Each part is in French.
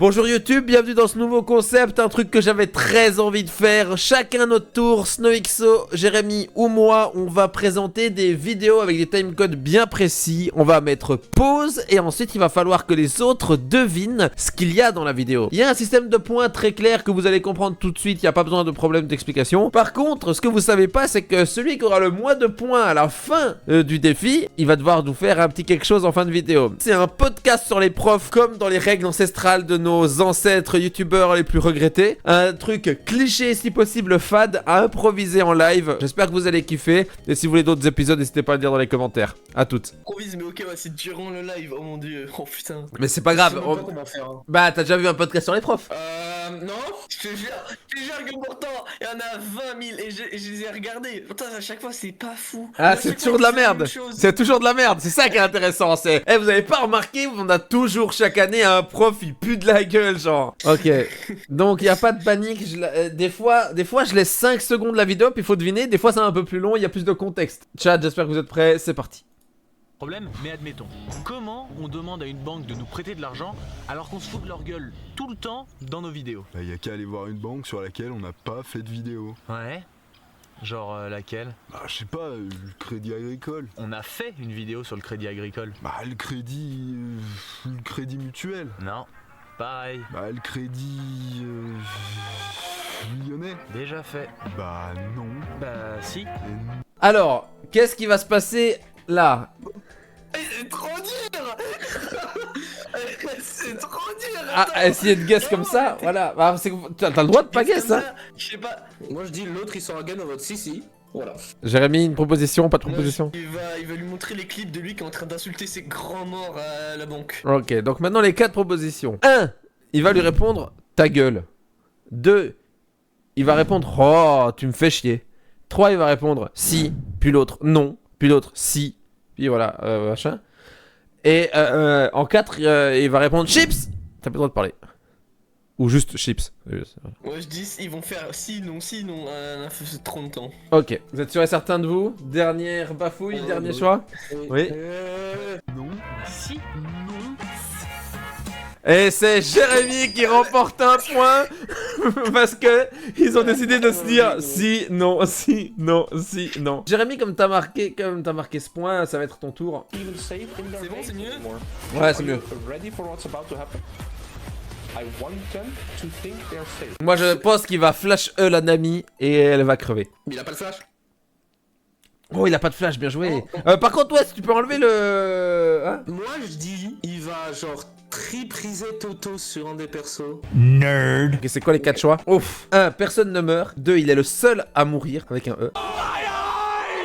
Bonjour YouTube, bienvenue dans ce nouveau concept, un truc que j'avais très envie de faire. Chacun notre tour, SnowXO, Jérémy ou moi, on va présenter des vidéos avec des timecodes bien précis. On va mettre pause et ensuite il va falloir que les autres devinent ce qu'il y a dans la vidéo. Il y a un système de points très clair que vous allez comprendre tout de suite, il n'y a pas besoin de problème d'explication. Par contre, ce que vous savez pas, c'est que celui qui aura le moins de points à la fin du défi, il va devoir nous faire un petit quelque chose en fin de vidéo. C'est un podcast sur les profs comme dans les règles ancestrales de nos ancêtres youtubeurs les plus regrettés. Un truc cliché, si possible fade, à improviser en live. J'espère que vous allez kiffer. Et si vous voulez d'autres épisodes, n'hésitez pas à le dire dans les commentaires. À toutes. Improvise, mais ok, ouais, c'est durant le live, oh mon dieu, oh putain. Mais c'est pas grave. Je sais même pas comment faire, hein. Bah, t'as déjà vu un podcast sur les profs? Non, je te jure que pourtant, il y en a 20 000 et je les ai regardés. Pourtant, à chaque fois, c'est pas fou. Ah, À c'est chaque toujours fois, de la c'est la merde. même chose. C'est toujours de la merde. C'est ça qui est intéressant. C'est, vous avez pas remarqué, on a toujours chaque année un prof, il pue de la gueule, genre. Ok. Donc, il y a pas de panique. Des fois, je laisse 5 secondes la vidéo, puis il faut deviner. Des fois, c'est un peu plus long, il y a plus de contexte. Chat, j'espère que vous êtes prêts. C'est parti. Problème, mais admettons. Comment on demande à une banque de nous prêter de l'argent alors qu'on se fout de leur gueule tout le temps dans nos vidéos? Bah y a qu'à aller voir une banque sur laquelle on n'a pas fait de vidéo. Ouais. Genre laquelle? Bah je sais pas, le Crédit Agricole. On a fait une vidéo sur le crédit agricole. Bah le crédit mutuel. Non. Pareil. Bah le crédit lyonnais. Déjà fait. Bah non. Bah si. Alors, qu'est-ce qui va se passer là? C'est trop dur. C'est trop dur. Ah, attends. essayer de guess comme ça, voilà. Bah, t'as le droit de pas guess, hein. Je sais pas. Moi je dis l'autre il sort un gun en mode si, voilà. Jérémy, une proposition, pas de Moi, proposition? il va lui montrer les clips de lui qui est en train d'insulter ses grands morts à la banque. Ok, donc maintenant les 4 propositions. 1. Il va lui répondre ta gueule. 2. Il va répondre oh, tu me fais chier. 3. Il va répondre si, puis l'autre non, puis l'autre si, puis voilà, machin. Et en 4, il va répondre chips. T'as pas le droit de parler. Ou juste chips. Moi je dis, ils vont faire si, non, c'est trop de temps. Ok, vous êtes sûr et certain de vous? Dernière bafouille, dernier choix? Oui. Non. Si. Non. Et c'est Jérémy qui remporte un point parce que ils ont décidé de se dire si, non, si, non, si, non. Jérémy, comme t'as marqué ce point, ça va être ton tour. C'est bon, c'est mieux? Ouais, c'est mieux. Moi, je pense qu'il va flash la Nami et elle va crever. Mais il a pas le flash. Oh, il a pas de flash, bien joué. Par contre, ouais, si tu peux enlever le... Hein? Moi je dis il va genre tripriser Toto sur un des persos. Ok, c'est quoi les 4 choix? Ouf. 1. Personne ne meurt. 2. Il est le seul à mourir avec un E.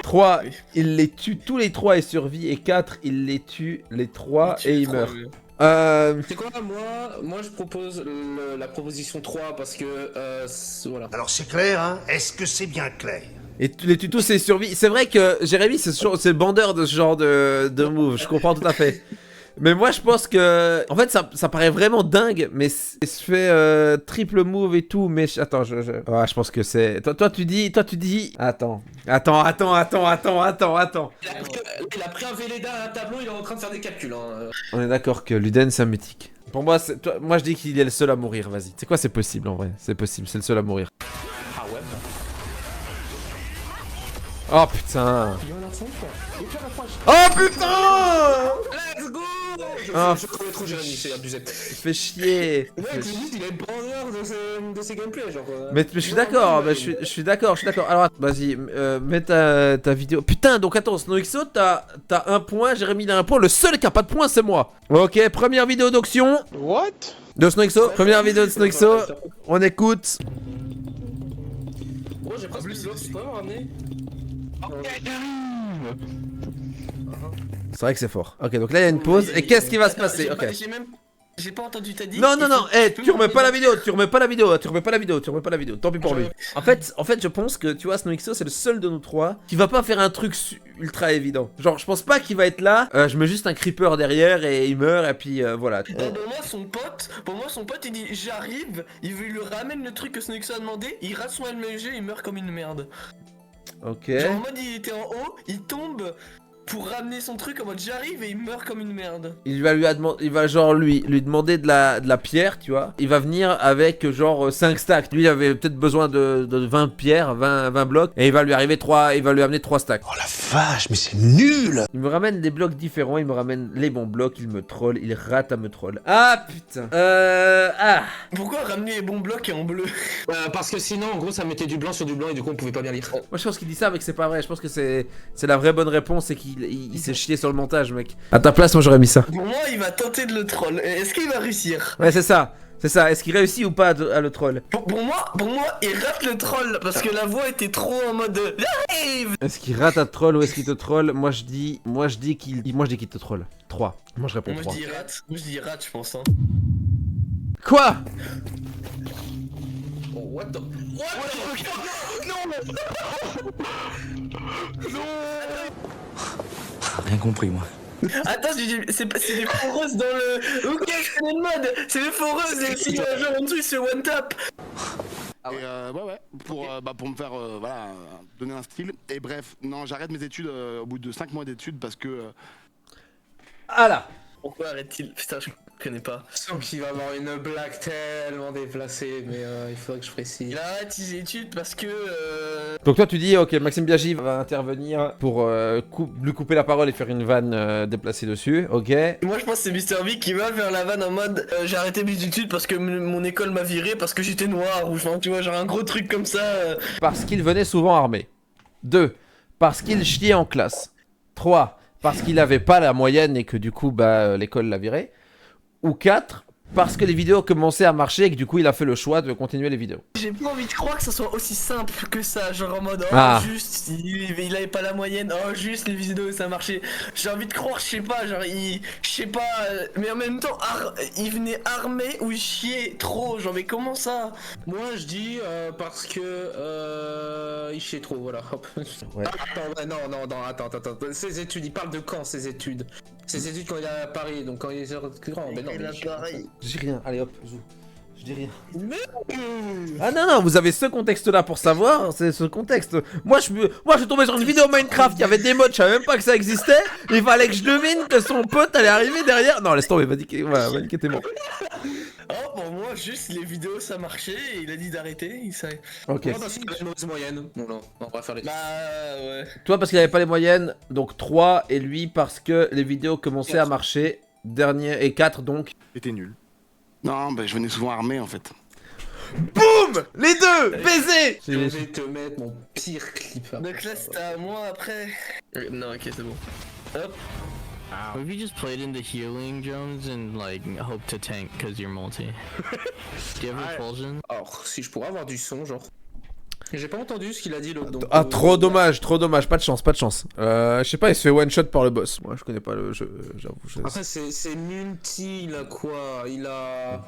3. Il les tue tous les 3 et survit. Et 4. Il les tue les 3 et il meurt. C'est quoi moi je propose la proposition 3 parce que voilà. Alors c'est clair, hein? Est-ce que c'est bien clair? Et les tutos c'est survie. C'est vrai que Jérémy c'est le bandeur de ce genre de move. Je comprends tout à fait. Mais moi je pense que... En fait ça paraît vraiment dingue. Mais il se fait triple move et tout. Mais attends ouais, je pense que c'est... Toi tu dis... Attends. Il a pris un Véleda à un tableau, il est en train de faire des calculs hein. On est d'accord que Luden c'est un mythique. Pour moi, moi je dis qu'il est le seul à mourir, vas-y. C'est quoi, c'est possible en vrai? C'est possible, c'est le seul à mourir. Ah ouais. Oh putain. Oh putain. Let's go. Ah. Je connais trop Jérémy, c'est abusé. Fais chier. Ouais, il a une bandeur de ses gameplays genre. Mais je suis d'accord, je suis d'accord. Alors vas-y, mets ta vidéo. Putain, donc attends, SnowXO, t'as un point, Jérémy il a un point, le seul qui a pas de point c'est moi. Ok, première vidéo d'auction. What? De SnowXO, première vidéo de SnowXO, on écoute. Oh j'ai presque l'autre, tu peux me ramener? C'est vrai que c'est fort. Ok, donc là il y a une pause, et qu'est-ce qui va se passer? Ok. J'ai pas entendu ta dit. Non, tu remets pas la vidéo, tu remets pas la vidéo, tant pis pour lui. En fait, je pense que, tu vois, SnowXO, c'est le seul de nous trois qui va pas faire un truc ultra évident. Genre, je pense pas qu'il va être là, je mets juste un creeper derrière et il meurt, et puis voilà. Pour moi, son pote, il dit j'arrive, il lui ramène le truc que SnowXO a demandé, il rate son LMG, il meurt comme une merde. Ok. Genre en mode, il était en haut, il tombe, pour ramener son truc en mode j'arrive et il meurt comme une merde. Il va genre lui demander de la pierre, tu vois. Il va venir avec genre 5 stacks. Lui il avait peut-être besoin de 20 pierres, 20 blocs. Et il va lui amener 3 stacks. Oh la vache, mais c'est nul! Il me ramène des blocs différents, il me ramène les bons blocs, il me troll, il rate à me troll. Ah putain. Pourquoi ramener les bons blocs et en bleu? Parce que sinon, en gros, ça mettait du blanc sur du blanc et du coup, on pouvait pas bien lire. Moi je pense qu'il dit ça mais que c'est pas vrai. Je pense que c'est la vraie bonne réponse et qu'il s'est chié sur le montage mec. À ta place moi j'aurais mis ça. Pour moi, il va tenter de le troll. Est-ce qu'il va réussir? Ouais c'est ça. C'est ça, est-ce qu'il réussit ou pas à le troll? Pour moi, il rate le troll parce que la voix était trop en mode j'arrive. Est-ce qu'il rate à troll ou est-ce qu'il te troll? Moi je dis qu'il te troll. 3. Moi je réponds 3. Moi je dis rate, je pense. Hein. Quoi? Oh, what the Rien compris, moi. Attends, c'est des foreuses dans le. Ok, je connais le mode. C'est des foreuses et si genre en dessous il se one tap. Ouais, pour me faire voilà, donner un style. Et bref, non, j'arrête mes études au bout de 5 mois d'études parce que. Ah là. Pourquoi arrête-t-il? Putain, je connais pas. Je sens qu'il va avoir une blague tellement déplacée, mais il faudrait que je précise. Il arrête ses études parce que. Donc toi tu dis ok Maxime Biaggi va intervenir pour lui couper la parole et faire une vanne déplacée dessus, ok. Moi je pense que c'est Mr. V qui va faire la vanne en mode j'ai arrêté mes études parce que mon école m'a viré parce que j'étais noir ou genre tu vois genre un gros truc comme ça. Parce qu'il venait souvent armé. 2. Parce qu'il chiait en classe. 3. Parce qu'il avait pas la moyenne et que du coup bah l'école l'a viré. Ou 4. Parce que les vidéos commençaient à marcher et que du coup il a fait le choix de continuer les vidéos. J'ai pas envie de croire que ça soit aussi simple que ça, genre en mode juste il avait pas la moyenne, juste les vidéos ça marchait. J'ai envie de croire, je sais pas, genre je sais pas, mais en même temps il venait armé ou il chiait trop, genre mais comment ça? Moi je dis parce que il chiait trop, voilà. Hop. Ouais. Attends, attends. Ses études, il parle de quand ses études? Ses études quand il est à Paris, donc quand il est grand. Mais non, Il a pareil. Je dis rien, allez hop, zou. Je dis rien. Ah non, vous avez ce contexte là pour savoir, c'est ce contexte. Moi je suis tombé sur une vidéo Minecraft, il y avait des mods, je savais même pas que ça existait. Il fallait que je devine que son pote allait arriver derrière. Non, laisse tomber, vas-y, voilà, t'es mort. Oh pour moi juste les vidéos ça marchait et il a dit d'arrêter, il savait. Ok. Moi parce qu'il a une mauvaise moyenne. Non, on va faire les. Bah ouais. Toi parce qu'il avait pas les moyennes, donc 3, et lui parce que les vidéos commençaient à marcher. Dernier, et 4 donc. Et t'es nul. Non, bah je venais souvent armé en fait. BOUM Les deux Baiser. Je vais te mettre mon pire clip. Donc là c'était à moi après. Non ok c'est bon. Hop. Or if you just played in the healing Jones and like hope to tank cause you're multi. Do you have repulsion? Alors si je pourrais avoir du son genre. J'ai pas entendu ce qu'il a dit l'autre. Donc, trop dommage, pas de chance. Je sais pas, il se fait one shot par le boss. Moi je connais pas le jeu, j'avoue. Après c'est multi, il a quoi? Il a...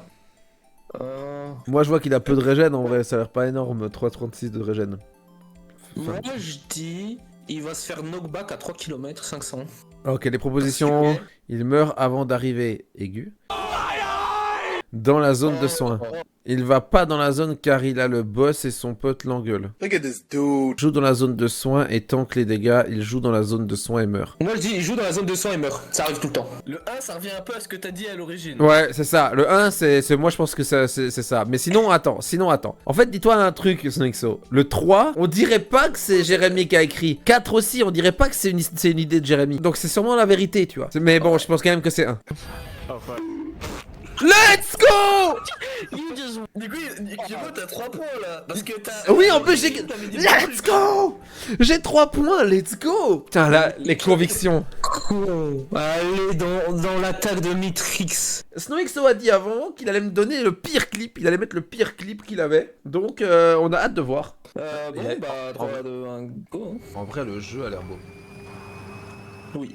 Moi je vois qu'il a peu de régène en vrai, ça a l'air pas énorme, 3,36 de régène. Moi je dis, il va se faire knockback à 3 km 500. Ok, les propositions, il meurt avant d'arriver aigu. Dans la zone de soins. Il va pas dans la zone car il a le boss et son pote l'engueule. Look at this dude. Joue dans la zone de soins et tank les dégâts, il joue dans la zone de soins et meurt. Moi je dis, il joue dans la zone de soins et meurt. Ça arrive tout le temps. Le 1 ça revient un peu à ce que t'as dit à l'origine. Ouais, c'est ça. Le 1, c'est moi je pense que c'est ça. Mais sinon, attends. En fait, dis-toi un truc, Snowixo. Le 3, on dirait pas que c'est Jérémy qui a écrit. 4 aussi, on dirait pas que c'est une idée de Jérémy. Donc c'est sûrement la vérité, tu vois. Mais bon, je pense quand même que c'est 1. Let's go! Du coup, Kiro, t'as 3 points là. Parce que t'as. Oui, en plus, j'ai. Let's go! J'ai 3 points, let's go! Putain, là, les convictions. Allez, dans l'attaque de Mitrix. Snowixo a dit avant qu'il allait me donner le pire clip. Il allait mettre le pire clip qu'il avait. Donc, on a hâte de voir. Bon, bah, 3, 2, 1, go. En vrai, le jeu a l'air beau. Oui.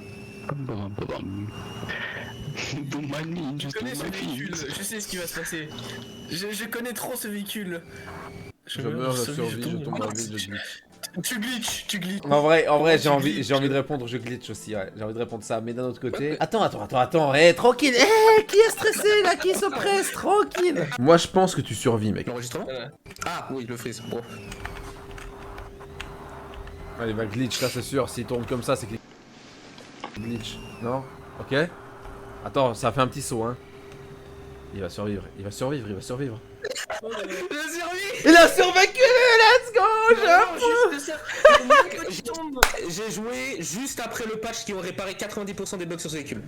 Je connais ce véhicule, je sais ce qui va se passer. Je connais trop ce véhicule. Je meurs, je survis, je tombe dans le vide, je glitch. Tu glitches. En vrai, j'ai envie de répondre, je glitch aussi, ouais. J'ai envie de répondre ça, mais d'un autre côté... Attends, tranquille. Qui est stressé, là? Qui se presse? Tranquille. Moi, je pense que tu survis, mec. L'enregistrement? Ah, oui, je le fais, c'est bon. Allez, va glitch, là, c'est sûr. S'il tourne comme ça, c'est que... Glitch. Non? Ok. Attends, ça a fait un petit saut, hein. Il va survivre, il va survivre, il va survivre. Je survis. Il a survécu! Let's go! J'ai joué juste après le patch qui ont réparé 90% des bugs sur ce véhicule.